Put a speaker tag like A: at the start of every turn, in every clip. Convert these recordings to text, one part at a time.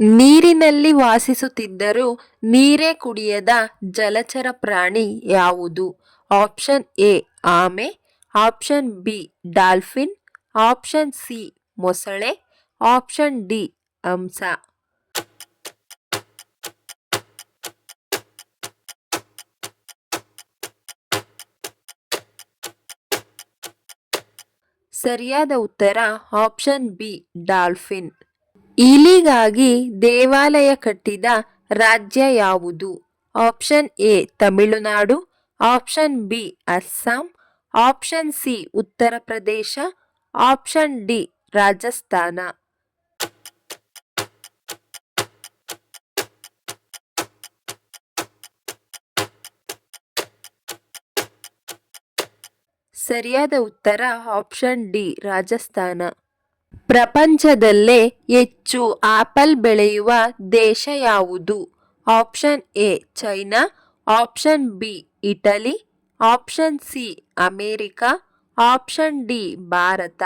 A: ನೀರಿನಲ್ಲಿ ವಾಸಿಸುತ್ತಿದ್ದರೂ ನೀರೇ ಕುಡಿಯದ ಜಲಚರ ಪ್ರಾಣಿ ಯಾವುದು? ಆಪ್ಷನ್ ಎ ಆಮೆ, option B dolphin, option C ಮೊಸಳೆ, ಆಪ್ಷನ್ ಡಿ ಹಂಸ. ಸರಿಯಾದ ಉತ್ತರ ಆಪ್ಷನ್ ಬಿ ಡಾಲ್ಫಿನ್. ಇಲಿಗಾಗಿ ದೇವಾಲಯ ಕಟ್ಟಿದ ರಾಜ್ಯ ಯಾವುದು? Option A Tamil Nadu, option B Assam, option C Uttar Pradesh, option D Rajasthan. ಸರಿಯಾದ ಉತ್ತರ ಆಪ್ಷನ್ ಡಿ ರಾಜಸ್ಥಾನ. ಪ್ರಪಂಚದಲ್ಲೇ ಹೆಚ್ಚು ಆಪಲ್ ಬೆಳೆಯುವ ದೇಶ ಯಾವುದು? Option A China, option B Italy, option C America, option D Bharat.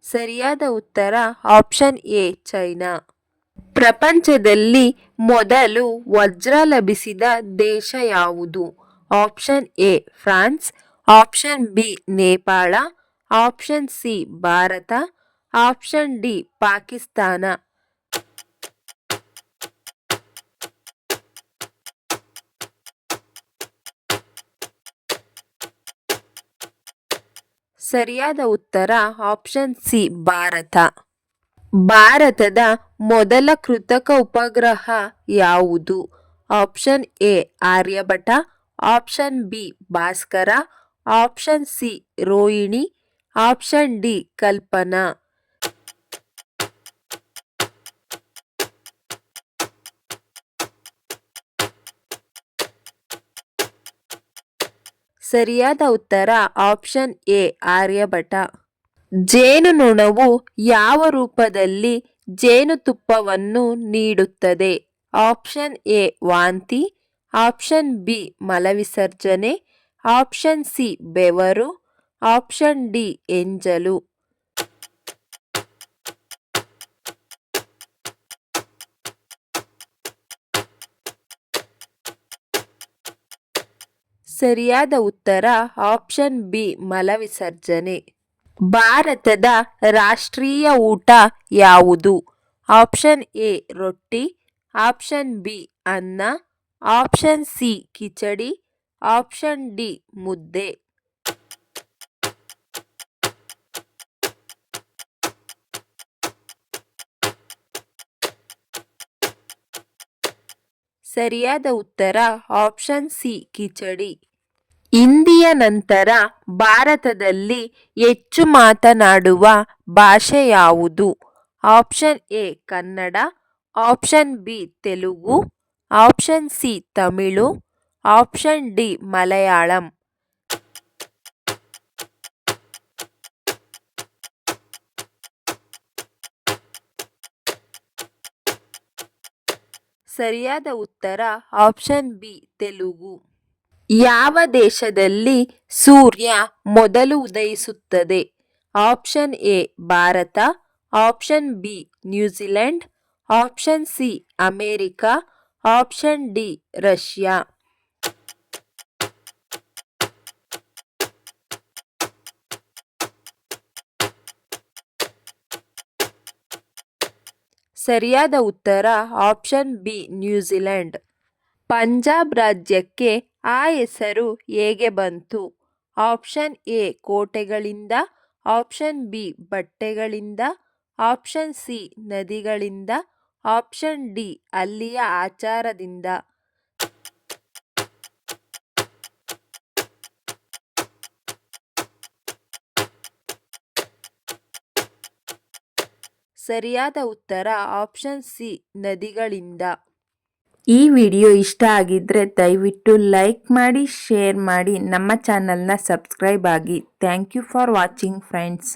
A: ಸರಿಯಾದ ಉತ್ತರ ಆಪ್ಷನ್ ಎ ಚೈನಾ. ಪ್ರಪಂಚದಲ್ಲಿ ಮೊದಲು ವಜ್ರ ಲಭಿಸಿದ ದೇಶ ಯಾವುದು? Option A France, option B Nepal, option C Bharat, option D Pakistan. ಸರಿಯಾದ ಉತ್ತರ ಆಪ್ಷನ್ ಸಿ ಭಾರತ. ಭಾರತದ ಮೊದಲ ಕೃತಕ ಉಪಗ್ರಹ ಯಾವುದು? Option A Aryabhata, option B Bhaskara, option C Rohini, option D Kalpana. ಸರಿಯಾದ ಉತ್ತರ ಆಪ್ಷನ್ ಎ ಆರ್ಯಭಟ. ಜೇನುನೊಣವು ಯಾವ ರೂಪದಲ್ಲಿ ಜೇನುತುಪ್ಪವನ್ನು ನೀಡುತ್ತದೆ? ಆಪ್ಷನ್ ಎ ವಾಂತಿ, ಆಪ್ಷನ್ ಬಿ ಮಲವಿಸರ್ಜನೆ, ಆಪ್ಷನ್ ಸಿ ಬೆವರು, ಆಪ್ಷನ್ ಡಿ ಎಂಜಲು. ಸರಿಯಾದ ಉತ್ತರ ಆಪ್ಷನ್ ಬಿ ಮಲವಿಸರ್ಜನೆ. ಭಾರತದ ರಾಷ್ಟ್ರೀಯ ಊಟ ಯಾವುದು? ಆಪ್ಷನ್ ಎ ರೊಟ್ಟಿ, ಆಪ್ಷನ್ ಬಿ ಅನ್ನ, option C khichdi, option D ಮುದ್ದೆ. ಸರಿಯಾದ ಉತ್ತರ ಆಪ್ಷನ್ ಸಿ ಕಿಚಡಿ. ಹಿಂದಿಯ ನಂತರ ಭಾರತದಲ್ಲಿ ಹೆಚ್ಚು ಮಾತನಾಡುವ ಭಾಷೆ ಯಾವುದು? Option A Kannada, option B Telugu, option C Tamil, option D Malayalam. ಸರಿಯಾದ ಉತ್ತರ ಆಪ್ಷನ್ ಬಿ ತೆಲುಗು. ಯಾವ ದೇಶದಲ್ಲಿ ಸೂರ್ಯ ಮೊದಲು ಉದಯಿಸುತ್ತದೆ? Option A Bharat, option B New Zealand, option C America, option D Russia. ಸರಿಯಾದ ಉತ್ತರ ಆಪ್ಷನ್ ಬಿ ನ್ಯೂಜಿಲೆಂಡ್. ಪಂಜಾಬ್ ರಾಜ್ಯಕ್ಕೆ ಆ ಹೆಸರು ಹೇಗೆ ಬಂತು? ಆಪ್ಷನ್ ಎ ಕೋಟೆಗಳಿಂದ, ಆಪ್ಷನ್ ಬಿ ಬಟ್ಟೆಗಳಿಂದ, ಆಪ್ಷನ್ ಸಿ ನದಿಗಳಿಂದ, ಆಪ್ಷನ್ ಡಿ ಅಲ್ಲಿಯ ಆಚಾರದಿಂದ. ಸರಿಯಾದ ಉತ್ತರ ಆಪ್ಷನ್ ಸಿ ನದಿಗಳಿಂದ. ಈ ವಿಡಿಯೋ ಇಷ್ಟ ಆಗಿದ್ರೆ ದಯವಿಟ್ಟು ಲೈಕ್ ಮಾಡಿ, ಶೇರ್ ಮಾಡಿ, ನಮ್ಮ ಚಾನಲ್ನ ಸಬ್ಸ್ಕ್ರೈಬ್ ಆಗಿ. Thank you for watching friends.